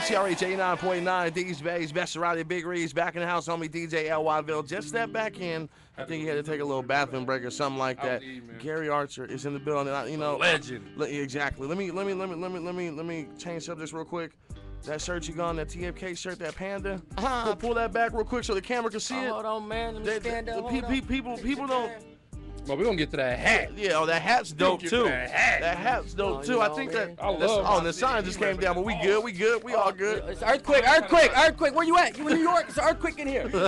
KCRH 89.9, D's Bays, Best Variety, Big Reed's back in the house, homie DJ L.Y.ville. Just stepped back in. I think he had to take a little bathroom break or something like that. Gary Archer is in the building. Legend. Exactly. Let me change subjects real quick. That shirt you got on, that TFK shirt, that panda. Pull that back real quick so the camera can see it. Hold on, man. Let me stand up. People don't. Well, we're gonna get to that hat. Yeah, that hat's dope too. That hat's dope too. I think that. I love. Oh, the sign just came down, but we good. We all good. It's earthquake. Where you at? You in New York? It's an earthquake in here. We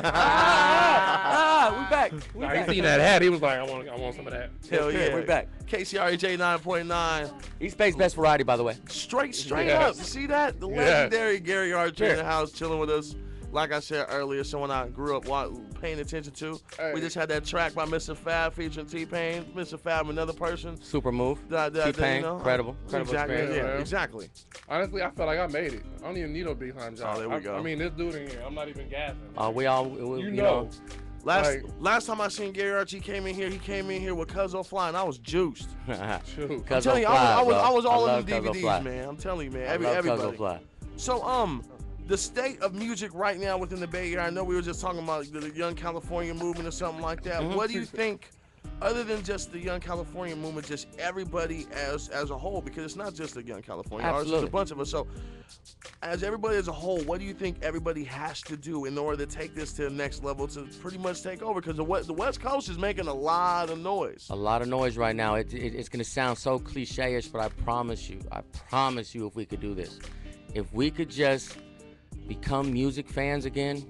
back. He seen that hat. He was like, I want some of that. Hell yeah. We're back. KCRH 89.9. East Bay's Best Variety, by the way. Straight up. You see that? The legendary Gary Archer in the house chilling with us. Like I said earlier, someone I grew up paying attention to. Hey. We just had that track by Mr. Fab featuring T-Pain. Mr. Fab, another person. Super move. T-Pain, incredible. Exactly. Yeah, exactly. Honestly, I felt like I made it. I don't even need no big time job. Oh, there we go. I mean, this dude in here, I'm not even gassing. We you know. Last time I seen Gary Archer, he came in here with Cuzzo Fly, and I was juiced. I'm Cuzzo telling you, Fly, I was all in the Cuzzo DVDs, Fly. man. I'm telling you, man. I love Everybody. Cuzzo Fly. So, the state of music right now within the Bay Area, I know we were just talking about the Young California movement or something like that. Mm-hmm. What do you think, other than just the Young California movement, just everybody as a whole, because it's not just the Young California artists, it's a bunch of us. So as everybody as a whole, what do you think everybody has to do in order to take this to the next level to pretty much take over? Because the West Coast is making a lot of noise. A lot of noise right now. It's going to sound so cliche-ish, but I promise you, if we could do this, if we could just become music fans again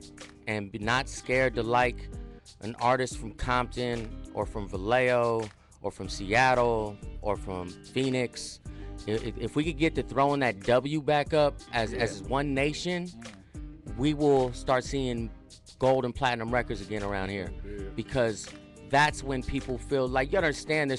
and be not scared to like an artist from Compton or from Vallejo or from Seattle or from Phoenix. If we could get to throwing that W back up as one nation, we will start seeing gold and platinum records again around here. Because that's when people feel like, you understand,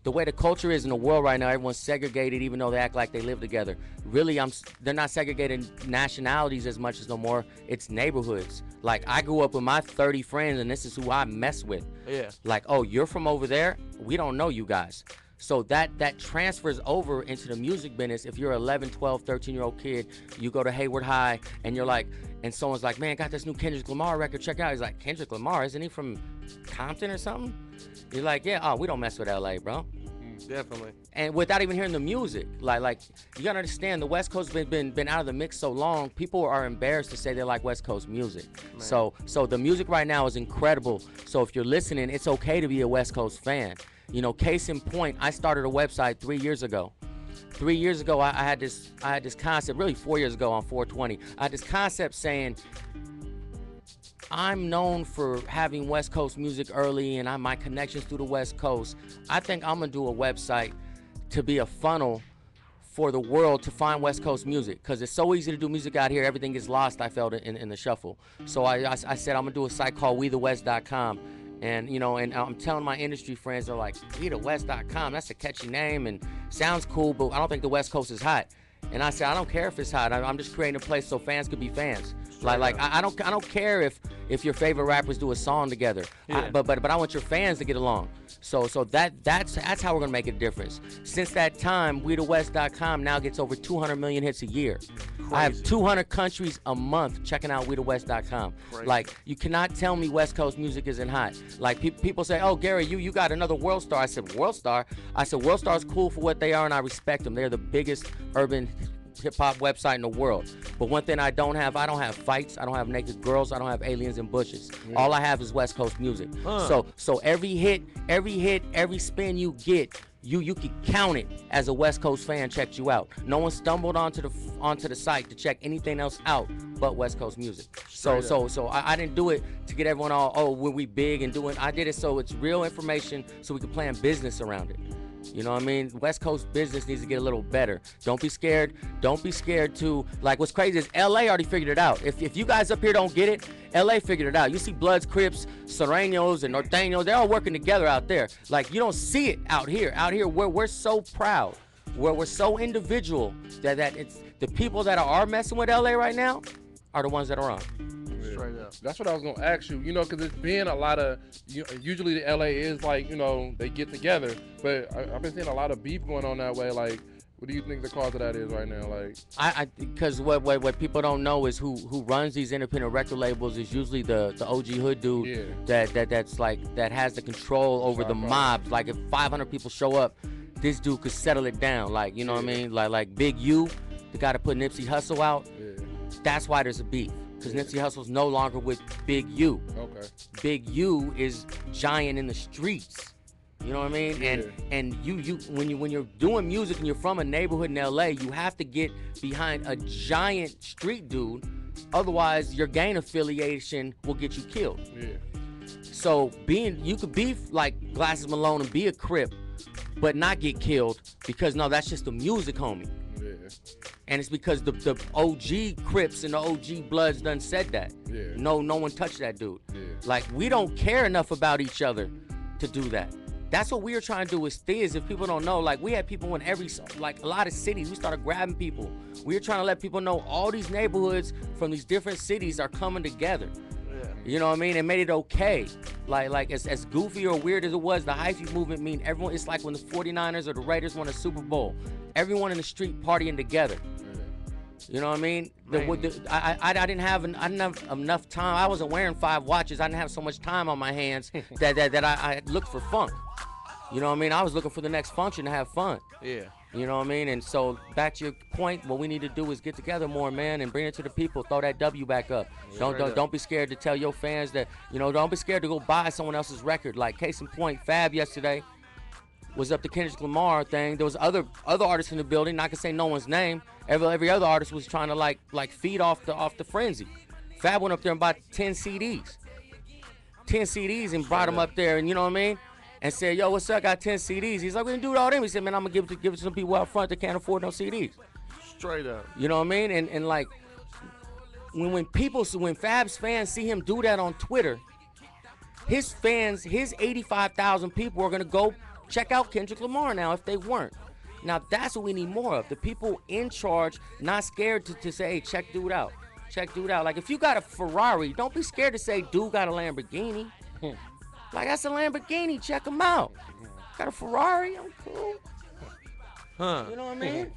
the way the culture is in the world right now, everyone's segregated even though they act like they live together. Really, they're not segregating nationalities as much as no more. It's neighborhoods. Like, I grew up with my 30 friends, and this is who I mess with. Yeah. Like, oh, you're from over there? We don't know you guys. So that transfers over into the music business. If you're an 11, 12, 13-year-old kid, you go to Hayward High, and you're like, and someone's like, man, got this new Kendrick Lamar record, check it out. He's like, Kendrick Lamar, isn't he from Compton or something? You're like, yeah, we don't mess with LA, bro. Definitely. And without even hearing the music, like you gotta understand, the West Coast been out of the mix so long, people are embarrassed to say they like West Coast music. Man. So the music right now is incredible. So if you're listening, it's okay to be a West Coast fan. You know, case in point, I started a website 3 years ago. 3 years ago, I had this concept, really 4 years ago on 420. I had this concept saying, I'm known for having West Coast music early and my connections through the West Coast. I think I'm gonna do a website to be a funnel for the world to find West Coast music, because it's so easy to do music out here, everything gets lost, I felt, in the shuffle. So I said I'm gonna do a site called WeTheWest.com. And and I'm telling my industry friends, they're like, WeTheWest.com, that's a catchy name and sounds cool, but I don't think the West Coast is hot. And I said, I don't care if it's hot. I'm just creating a place so fans could be fans. I don't care if your favorite rappers do a song together. Yeah. But I want your fans to get along. So that's how we're gonna make a difference. Since that time, WeTheWest.com now gets over 200 million hits a year. Crazy. I have 200 countries a month checking out WeTheWest.com. Like, you cannot tell me West Coast music isn't hot. Like, people say, oh, Gary, you got another World Star. I said, World Star? I said, World Star's cool for what they are, and I respect them. They're the biggest urban hip-hop website in the world. But one thing I don't have fights, I don't have naked girls, I don't have aliens in bushes. All I have is West Coast music. So every hit, every spin you get, you can count it as a West Coast fan checked you out. No one stumbled onto the site to check anything else out but West Coast music. So I didn't do it to get everyone all, oh, we big and doing. I did it so it's real information, so we can plan business around it. You know what I mean? West Coast business needs to get a little better. Don't be scared. Don't be scared to, like, what's crazy is LA already figured it out. If you guys up here don't get it, LA figured it out. You see Bloods, Crips, Serranos, and Norteños, they're all working together out there. Like, you don't see it out here. Out here, we're so proud. We're so individual that it's the people that are messing with LA right now are the ones that are on. Straight up. That's what I was gonna ask you. You know, because it's been a lot of. Usually the LA is like, they get together, but I've been seeing a lot of beef going on that way. Like, What do you think the cause of that is right now? Like, because what people don't know is who runs these independent record labels is usually the OG hood dude that has the control over the mobs. Like if 500 people show up, this dude could settle it down. Like you know what I mean? Like Big U, the guy that put Nipsey Hussle out. Yeah. That's why there's a beef. Because Nipsey Hussle's no longer with Big U. Okay. Big U is giant in the streets. You know what I mean? Yeah. And you when you're doing music and you're from a neighborhood in LA, you have to get behind a giant street dude. Otherwise, your gang affiliation will get you killed. Yeah. So you could be like Glasses Malone and be a Crip, but not get killed because no, that's just the music, homie. Yeah. And it's because the OG Crips and the OG Bloods done said that. Yeah. No one touched that dude. Yeah. Like we don't care enough about each other to do that. That's what we were trying to do with Stiz. If people don't know, like we had people in a lot of cities. We started grabbing people. We were trying to let people know all these neighborhoods from these different cities are coming together. Yeah. You know what I mean? And made it okay. Like as goofy or weird as it was, the hyphy movement mean everyone. It's like when the 49ers or the Raiders won a Super Bowl. Everyone in the street partying together. You know what I mean? I didn't have enough time. I wasn't wearing 5 watches. I didn't have so much time on my hands that I looked for funk. You know what I mean? I was looking for the next function to have fun. Yeah. You know what I mean? And so back to your point, what we need to do is get together more, man, and bring it to the people. Throw that W back up. Don't be scared to tell your fans that, don't be scared to go buy someone else's record. Like case in point, Fab yesterday was up the Kendrick Lamar thing. There was other artists in the building. Not gonna say no one's name. Every other artist was trying to like feed off the frenzy. Fab went up there and bought 10 CDs. 10 CDs and brought them up there, and you know what I mean? And said, yo, what's up? I got 10 CDs. He's like, we didn't do it all them. He said, man, I'm gonna give it to some people out front that can't afford no CDs. Straight up. You know what I mean? And like when Fab's fans see him do that on Twitter, his 85,000 people are gonna go check out Kendrick Lamar now if they weren't. Now that's what we need more of. The people in charge, not scared to say, hey, check dude out. Check dude out. Like if you got a Ferrari, don't be scared to say dude got a Lamborghini. Like that's a Lamborghini, check him out. Got a Ferrari, I'm cool. Huh. You know what I mean?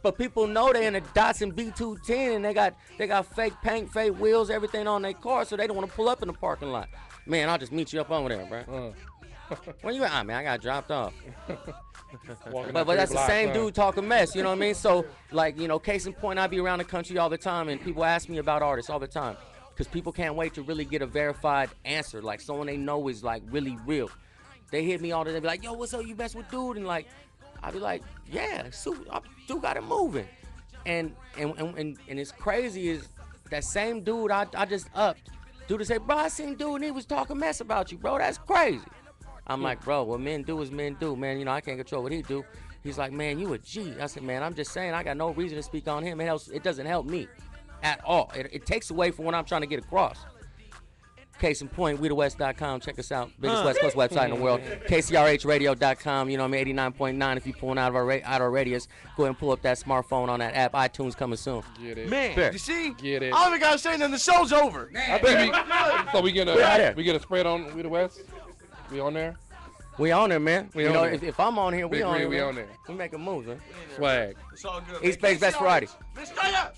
but people know they in a Datsun B210 and they got fake paint, fake wheels, everything on their car, so they don't want to pull up in the parking lot. Man, I'll just meet you up over there, bro. When you at? Man, I got dropped off. but that's the same dude talking mess, you know what I mean? So, like, case in point, I be around the country all the time, and people ask me about artists all the time, because people can't wait to really get a verified answer, like someone they know is like really real. They hit me all the time, they be like, yo, what's up? You mess with dude? And like, I be like, yeah, dude got it moving. And it's crazy is that same dude I just upped. Dude to say, bro, I seen dude and he was talking mess about you, bro. That's crazy. I'm like, bro, what men do is men do, man. I can't control what he do. He's like, man, you a G. I said, man, I'm just saying I got no reason to speak on him. It doesn't help me at all. It takes away from what I'm trying to get across. Case in point, WeTheWest.com. Check us out. Biggest West Coast website in the world. KCRHradio.com. You know what I mean? 89.9. If you're pulling out of our radius, go ahead and pull up that smartphone on that app. iTunes coming soon. Get it. Man, you see? Get it. I don't even got to say nothing. The show's over. I think so we get a spread on We the West? We on there? We on there, man. If I'm on here, we on there. We on there. We make a move, man. Swag. It's all good. East Bay's best variety. Let's go up.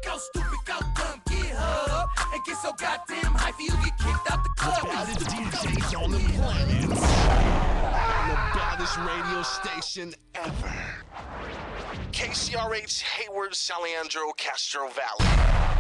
Go stupid, go dumb, get up, and get so goddamn high for you get kicked out the club. Baddest DJs on the planet. The baddest radio station ever. KCRH Hayward, San Leandro, Castro Valley.